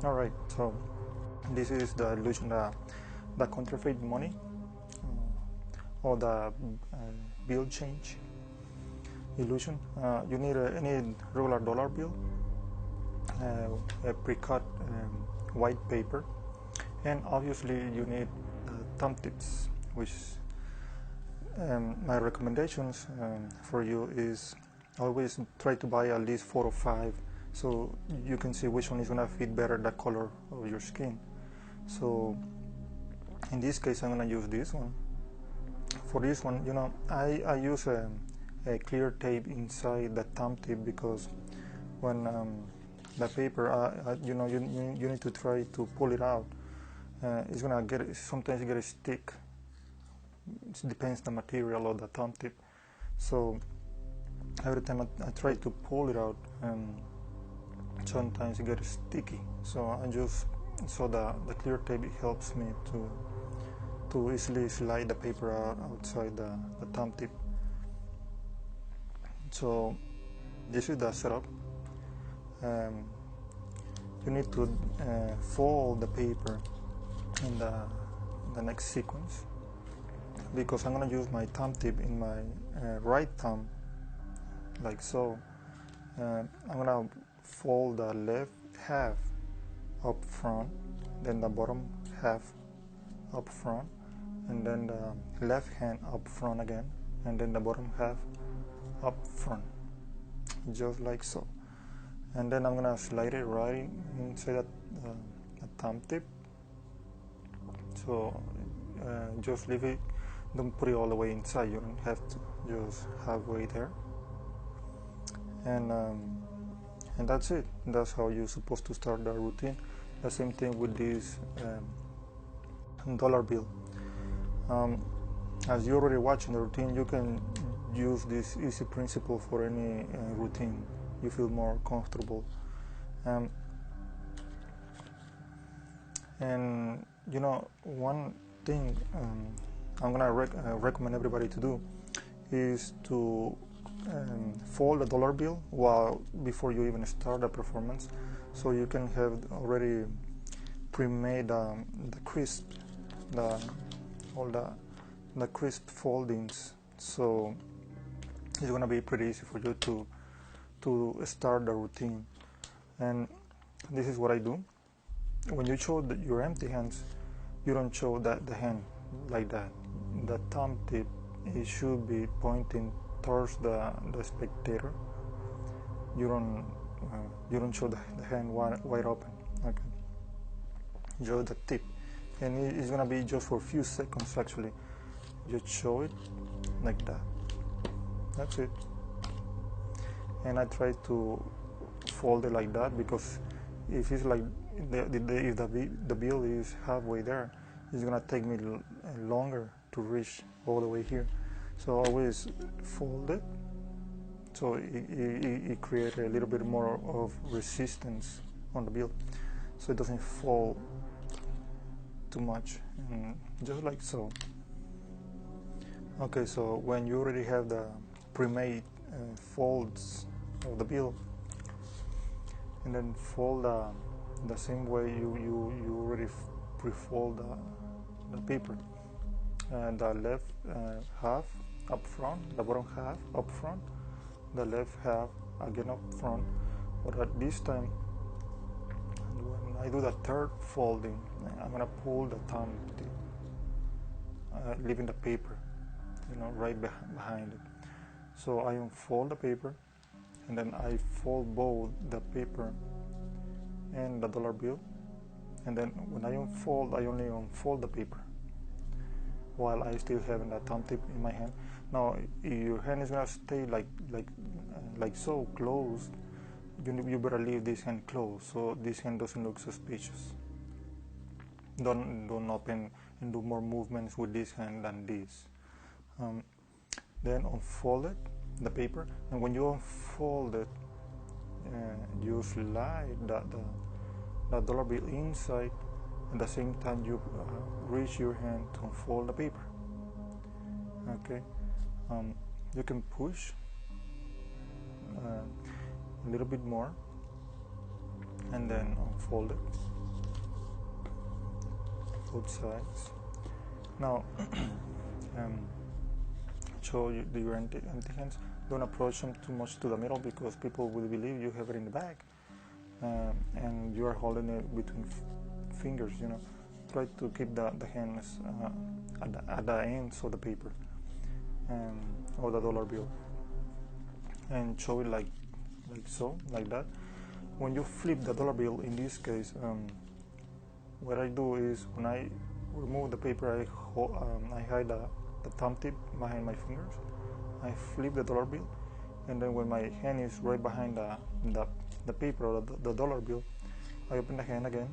Alright, so this is the illusion, the counterfeit money or the bill change illusion. You need any regular dollar bill, a pre-cut white paper, and obviously you need thumb tips, which my recommendations for you is always try to buy at least 4 or 5 so you can see which one is going to fit better the color of your skin. So in this case I'm going to use this one. For this one, you know, I use a clear tape inside the thumb tip because when the paper, you know, you need to try to pull it out. It's gonna sometimes get a stick. It depends the material of the thumb tip. So every time I try to pull it out, sometimes it gets sticky. So the clear tape helps me to easily slide the paper outside the thumb tip. So this is the setup. You need to fold the paper in the next sequence, because I'm going to use my thumb tip in my right thumb, like so. I'm going to fold the left half up front, then the bottom half up front, and then the left hand up front again, and then the bottom half up front, just like so. And then I'm going to slide it right inside the thumb tip. So just leave it, don't put it all the way inside, you don't have to, just halfway there, and that's it. That's how you're supposed to start the routine. The same thing with this dollar bill. As you're already watching the routine, you can use this easy principle for any routine you feel more comfortable. And you know, one thing I'm gonna recommend everybody to do is to fold a dollar bill before you even start the performance, so you can have already pre-made the crisp, all the crisp foldings. So it's gonna be pretty easy for you to start the routine. And this is what I do. When you show your empty hands, you don't show the hand like that. The thumb tip, it should be pointing towards the spectator. You don't show the hand wide open. Okay, just the tip, and it's gonna be just for a few seconds. Actually, just show it like that. That's it. And I try to fold it like that, because if it's like if the bill is halfway there, it's gonna take me longer to reach all the way here. So always fold it, so it creates a little bit more of resistance on the bill, so it doesn't fall too much, and just like so. Okay, so when you already have the pre-made folds of the bill, and then fold the same way you already pre-fold the paper, and the left half up front, the bottom half up front, the left half again up front. But at this time, when I do the third folding, I'm gonna pull the thumb tip, leaving the paper, you know, right behind it. So I unfold the paper, and then I fold both the paper and the dollar bill, and then when I unfold, I only unfold the paper while I still having the thumb tip in my hand. Now your hand is gonna stay like so closed. You better leave this hand closed, so this hand doesn't look suspicious. Don't open and do more movements with this hand than this. Then unfold it, the paper, and when you unfold it, you slide the dollar bill inside. At the same time, you reach your hand to unfold the paper. Okay, you can push a little bit more, and then unfold it both sides. Now show you your empty hands. Don't approach them too much to the middle because people will believe you have it in the back, and you are holding it between fingers. Try to keep the hands at the ends of the paper or the dollar bill, and show it like so, like that. When you flip the dollar bill, in this case, what I do is when I remove the paper, I hide the thumb tip behind my fingers. I flip the dollar bill, and then when my hand is right behind the paper or the dollar bill, I open the hand again,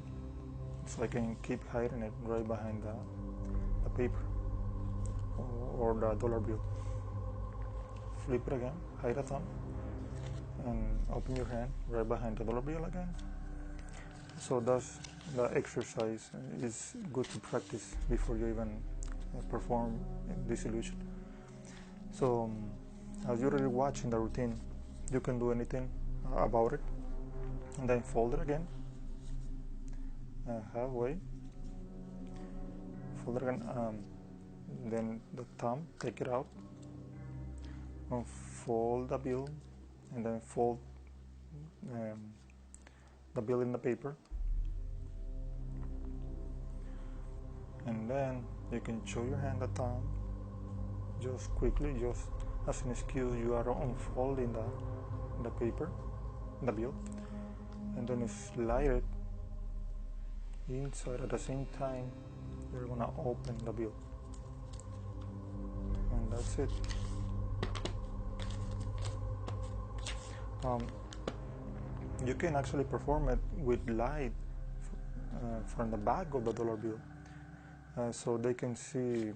so I can keep hiding it right behind the paper or the dollar bill. Flip it again, hide the thumb, and open your hand right behind the dollar bill again. So that's the exercise. Is good to practice before you even perform this illusion. So as you're already watching the routine, you can do anything about it, and then fold it again halfway, fold it again, then the thumb, take it out, unfold the bill, and then fold the bill in the paper, and then you can show your hand the thumb just quickly, just as an excuse. You are unfolding the paper, the bill, and then you slide it inside. At the same time, you're gonna open the bill, and that's it. You can actually perform it with light from the back of the dollar bill, so they can see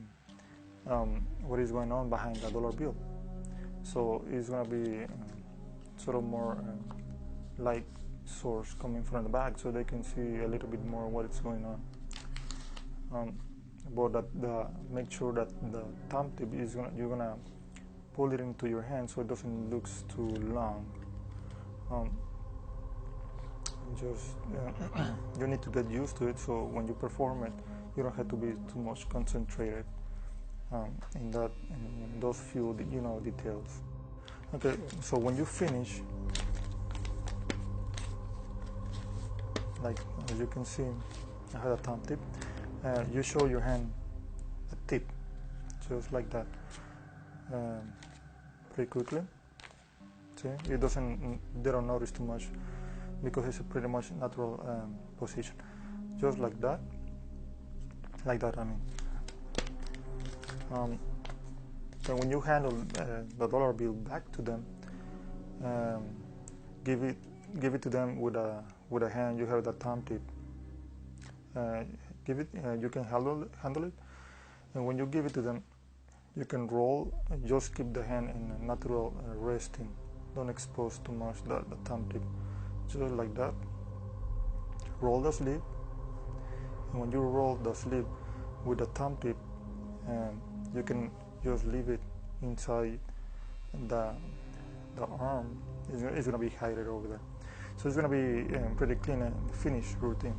what is going on behind the dollar bill. So it's gonna be sort of more light source coming from the back, so they can see a little bit more what is going on. But make sure that the thumb tip you're gonna pull it into your hand so it doesn't look too long. You need to get used to it, so when you perform it, you don't have to be too much concentrated in those few details. Okay, so when you finish, like as you can see, I have a thumb tip. You show your hand a tip, just like that, pretty quickly. See, they don't notice too much because it's a pretty much natural position, just like that. I mean. So when you handle the dollar bill back to them, give it to them with a hand. You have the thumb tip. You can handle it, and when you give it to them, you can roll. Just keep the hand in a natural resting. Don't expose too much the thumb tip. Just like that. Roll the sleeve, and when you roll the sleeve with the thumb tip, you can just leave it inside the arm. It's going to be hidden over there. So it's going to be pretty clean and finished routine.